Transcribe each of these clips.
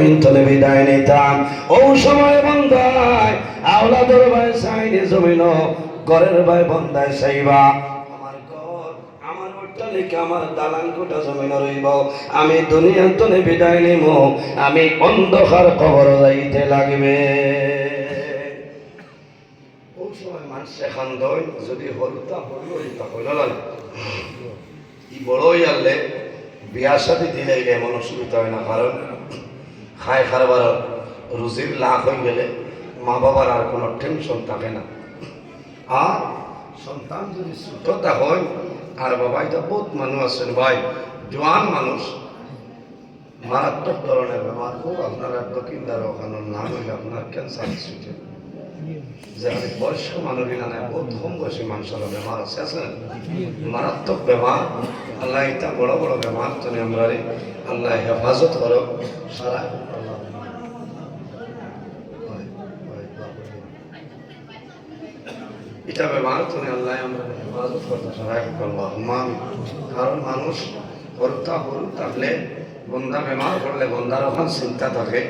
জমিন তলে বিদায় নিতাম ও সময় বন্দায় আওলাদর ভাই সাইনে জমিন ঘরের ভাই বন্দায় সাইবা আমার ঘর আমার অট্টালিকা আমার দালান কোটা জমিন রইব আমি দুনিয়া তলে বিদায় নিব আমি অন্ধকার কবর যাইতে লাগবে ও সময় মানুষে খান্দই যদি হলতা হইল লাগে ই বড়ই আনলে বিয়ার সাথে দিলে এমন অসুবিধা হয় না কারণ খায় খারবার রুজির লাভ হয়ে গেলে মা বাবার আর কোনো টেনশন থাকে না আর সন্তান যদি ছোটতা হয় আর বাবা এটা বহুত মানুষ আছেন ভাই জোয়ান মানুষ মারাত্মক ধরনের বেমার খুব আপনারা দক্ষিণদার ওখানে নাম হইলে আপনার ক্যান্সার হচ্ছে যে বয়স্ক মানুষ না বহুত কম বয়সী মানুষের বেমার আছে মারাত্মক বেমার আল্লাহ এটা বড় বড় বেমার তুমি আমরা আল্লাহ হেফাজত করো সারা এটা বেমার তুমি আল্লাহ আমরা হেফাজত করতে সারা করলাম কারণ মানুষ হরতা হরু থাকলে বন্ধা বেমার করলে বন্ধার ওখান চিন্তা থাকে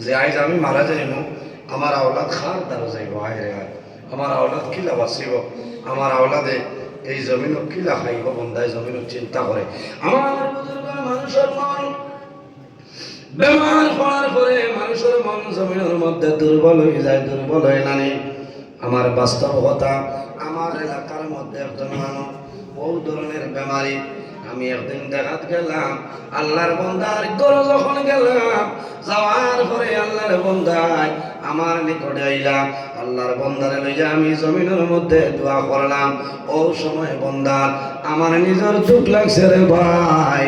যে আজ আমি মারা যাইব আমার আওলাদ খার দ্বারা যাইব আয় আমার আওলাদ কিলা বাঁচিব আমার আওলাদে এই জমিন কিলা খাইব বন্ধায় জমিন চিন্তা করে আমার মানুষের মন বেমার হওয়ার পরে মানুষের মন জমিনের মধ্যে দুর্বল হয়ে যায় দুর্বল হয়ে নানি আমার বাস্তবতা আমার এলাকার মধ্যে একজন মানুষ বহু ধরনের বেমারি আমি একদিন দেখাত গেলাম আল্লাহর বন্দার ঘর যখন গেলাম যাওয়ার পরে আল্লাহর বন্দায় আমার নিকটে আইলাম আল্লাহর বন্দারে লইয়া আমি জমিনের মধ্যে দোয়া করলাম ও সময় বন্দার আমার নিজের দুঃখ লাগছে রে ভাই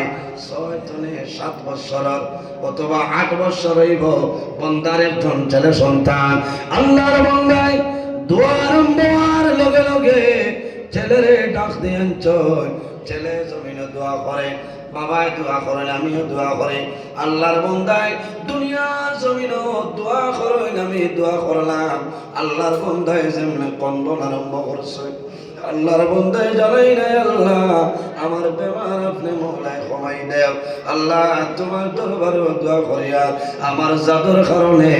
7 বছর অথবা 8 বছর হইব বন্দার একজন ছেলে সন্তান আল্লাহর বন্দায় দোয়া আরম্ভ হওয়ার লগে লগে ছেলেরে ডাক দিয়েন ছেলে জমিনে দোয়া করে বাবায় দোয়া করেন আমিও দোয়া করি আল্লাহর বন্দায় দুনিয়ার জমিনও দোয়া করেন আমি দোয়া করলাম আল্লাহর বন্দায় যেমন কন্দন আরম্ভ করছে আল্লাহর বন্দায় জানাই নাই আল্লাহ আমার বেমার আপনি মওলায় কমাই দেও আল্লাহ তোমার দরবারে দোয়া করিয়া আমার জাদুর কারণে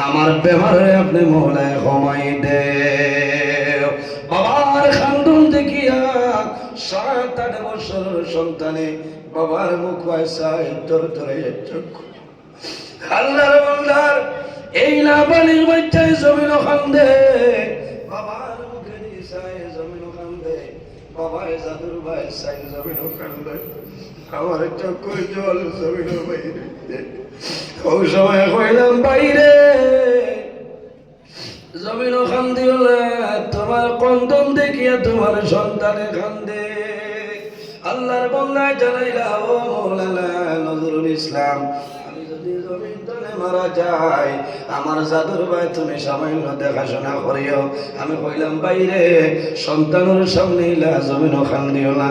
আমার বেমারে আপনি মওলায় কমাই দেও বাবার খান্দন দেখিয়া 7-8 বছরের সন্তানে বাবার মুখ পয়সায় ধরে চক্ষু আল্লাহর বন্দার এই লাবালির বাচ্চায় জমিন খান্দে বাবার মুখে দিশায় জমিন খান্দে বাবায় জাদুর ভাই সাই জমিন খান্দে আমার চক্ষু জল জমিন বাইরে ওই সময় কইলাম বাইরে জমিন খান্দি হলে তোমার কন্দন দেখিয়া তোমার সন্তানে খান্দে আল্লাহর বন্দায় জানাইলা ও মৌলানা নজরুল ইসলাম আমি যদি জমিন তলে মারা যাই আমার জাদুর ভাই তুমি সামান্য দেখাশোনা করিও আমি কইলাম বাইরে সন্তানের সামনে ইলা জমিন খান্দিও না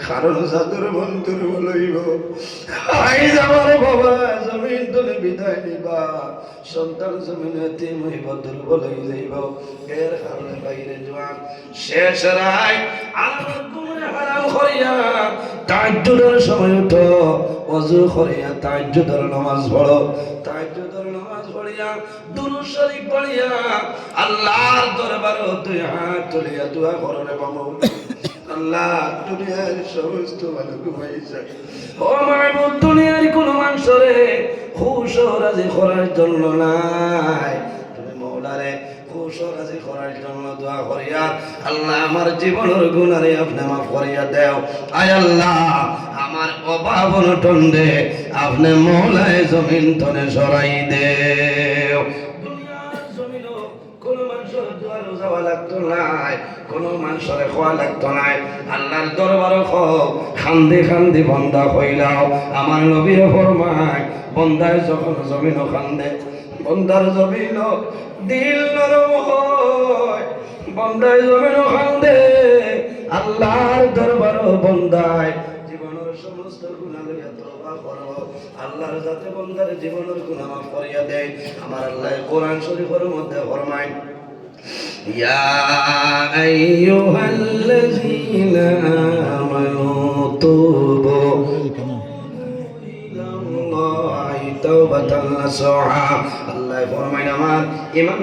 কারণ জাদুর বন্ধুর বলইব আইজ আমার বাবা জমিন তলে বিদায় নিবা সন্তান জমিনে তিম হইব দুর্বল হয়ে যাইব এর কারণে বাইরে জোয়ান শেষ রায় আমার গুমরে হারাম করিয়া তাহাজ্জুদের সময় উঠো ওযু করিয়া তাহাজ্জুদের নামাজ পড়ো তাহাজ্জুদের নামাজ পড়িয়া দুরূদ শরীফ পড়িয়া আল্লাহর দরবারে দুই হাত তুলিয়া দোয়া করো রে বাবা আল্লাহ দুনিয়ার সমস্ত মানুষ ঘুমাই যায় ও মাহবুব দুনিয়ার কোন মানুষরে খুশ ও রাজি করার জন্য নাই তুমি মওলারে খুশ ও রাজি করার জন্য দোয়া করিয়া আল্লাহ আমার জীবনের গুনারে আপনি মাফ করিয়া দেও আয় আল্লাহ আমার অভাব অনটন দে আপনি মওলায় জমিন তনে সরাই দেও দুনিয়ার জমিনও কোন মানুষের দুয়ারে যাওয়া লাগতো নাই কোন মানুষের খোয়া লাগতো নাই আল্লাহর দরবারে খান্দি খান্দি বন্দা হইলাও আমার নবী ফরমায় বন্দায় যখন জমিন খান্দে বন্দার জমিন দিল নরম হয় বন্দায় জমিন খান্দে আল্লাহর দরবারে বন্দায় জীবনের সমস্ত গুনাহ লইয়া তওবা করো আল্লাহর যাতে বন্দার জীবনের গুনাহ মাফ করিয়া দেয় আমার আল্লাহ কোরআন শরীফের মধ্যে ফরমায় يا أيها الذين آمنوا توبوا إلى الله তাওবাতান নাসুহা। আল্লাহ ফরমায় আমার ঈমান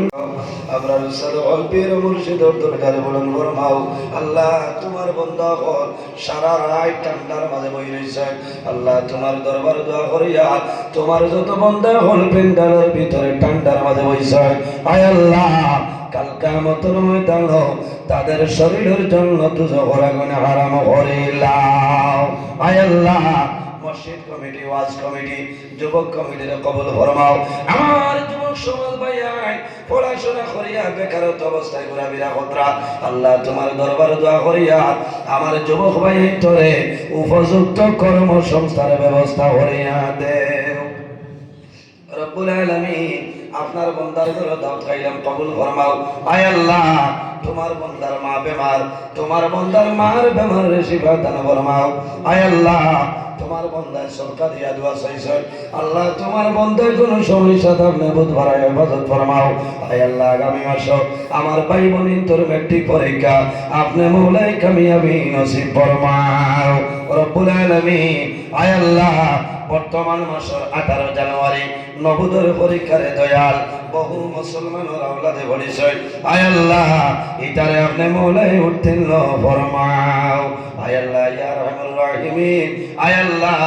আবরার সাদওয়াল পীর মুর্শিদের দরবারে বলুন ফরমাও আল্লাহ তোমার বান্দা হল সারা রাত ঠান্ডার মাঝে বই রইছে আল্লাহ তোমার দরবার দোয়া করিয়া তোমার যত বান্দা হল পেন্ডালের ভিতরে ঠান্ডার মাঝে বইছে আয় আল্লাহ কাল কিয়ামতের ময়দানে তাদের শরীরের জন্য দুজখের আগুনে হারাম করিলাম আয় আল্লাহ মসজিদ কমিটি ওয়াজ কমিটি যুবক কমিটির কবুল ফরমাও আমার যুবক সমাজ ভাইয়াই পড়াশোনা করিয়া বেকারত্ব অবস্থায় ঘোরাফেরা কতরা আল্লাহ তোমার দরবারে দোয়া করিয়া আমার যুবক ভাই তোরে উপযুক্ত কর্মসংস্থানের ব্যবস্থা করিয়া দেও রব্বুল আলামিন আপনার বান্দার ঘরে দাওয়াত খাইলাম কবুল ফরমাও আয় আল্লাহ তোমার বান্দার মা বেমার তোমার বান্দার মার বেমারের শিফা দান ফরমাও আয় আল্লাহ তোমার বান্দার সরকার দিয়া দোয়া চাইছে আল্লাহ তোমার বান্দার কোন সমস্যা থাকলে বুধ ভরায় হেফাজত ফরমাও আয় আল্লাহ আগামী মাস আমার ভাই বোনিন তোর ম্যাট্রিক পরীক্ষা আপনি মৌলাই কামিয়াবি নসিব ফরমাও রব্বুল আলামিন আয় আল্লাহ বর্তমান মাসের 18 জানুয়ারি নবুদর পরীক্ষারে দয়াল বহু মুসলমানের আওলাদে বলিছে আয় আল্লাহ ইতারে আপনি মৌলাই উত্তীর্ণ ফরমাও আয় আল্লাহ ইয়া রহমান রাহিমিন আয় আল্লাহ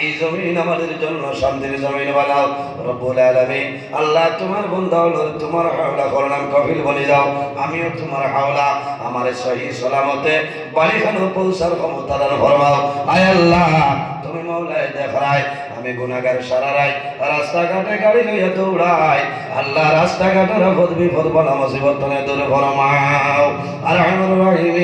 এই জমিন আমাদের জন্য শান্তির জমিন বানাও রব্বুল আলামিন আল্লাহ তোমার বান্দা হলো তোমার হাওলা করলাম কফিল বলে দাও আমিও তোমার হাওলা আমার সহি সালামতে বাড়িখানে পৌঁছার ক্ষমতা দান ফরমাও আয় আল্লাহ তুমি মৌলাই দেখায় আমি গুনাহগার সারারাই রাস্তাঘাটে গাড়ি লইয়া দৌড়াই আল্লাহ রাস্তাঘাটের আপদ বিপদ বালা মুসিবত তুমি দূর ফরমাও আর রহমান রহিম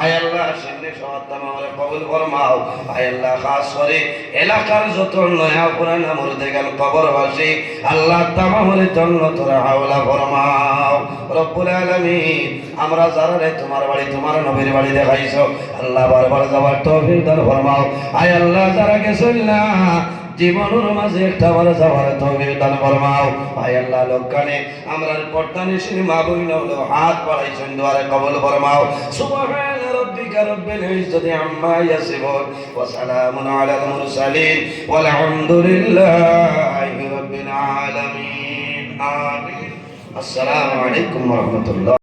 আয় আল্লাহ সিন্নি সমাত্তাম আমারে কবুল ফরমাও আয় আল্লাহ খাস করে এলাকার যত নয়া পুরানা মুর্দে গেল কবরবাসী আল্লাহ তামামের জন্য তোরা হাওলা ফরমাও রব্বুল আলামিন আমরা যারা রে তোমার বাড়ি তোমার নবীর বাড়ি দেখাইছো আল্লাহ বারবার যাওয়ার তৌফিক দান ফরমাও আয় আল্লাহ যারা গেছেন না জীবনের মাঝে একটা বার যাওয়ার তৌফিক দান ফরমাও আয় আল্লাহ লোকখানে আমরা পর্দানিশীল মা বোন হলো হাত বাড়াইছেন দুয়ারে কবুল ফরমাও সুবহান রাব্বিকা রব্বিল ইজ্জাতি আম্মা ইয়াসিফুন ওয়া সালামুন আলাল মুরসালিন ওয়াল হামদুলিল্লাহি রাব্বিল আলামিন আমিন আসসালামু আলাইকুম ওয়া রাহমাতুল্লাহ।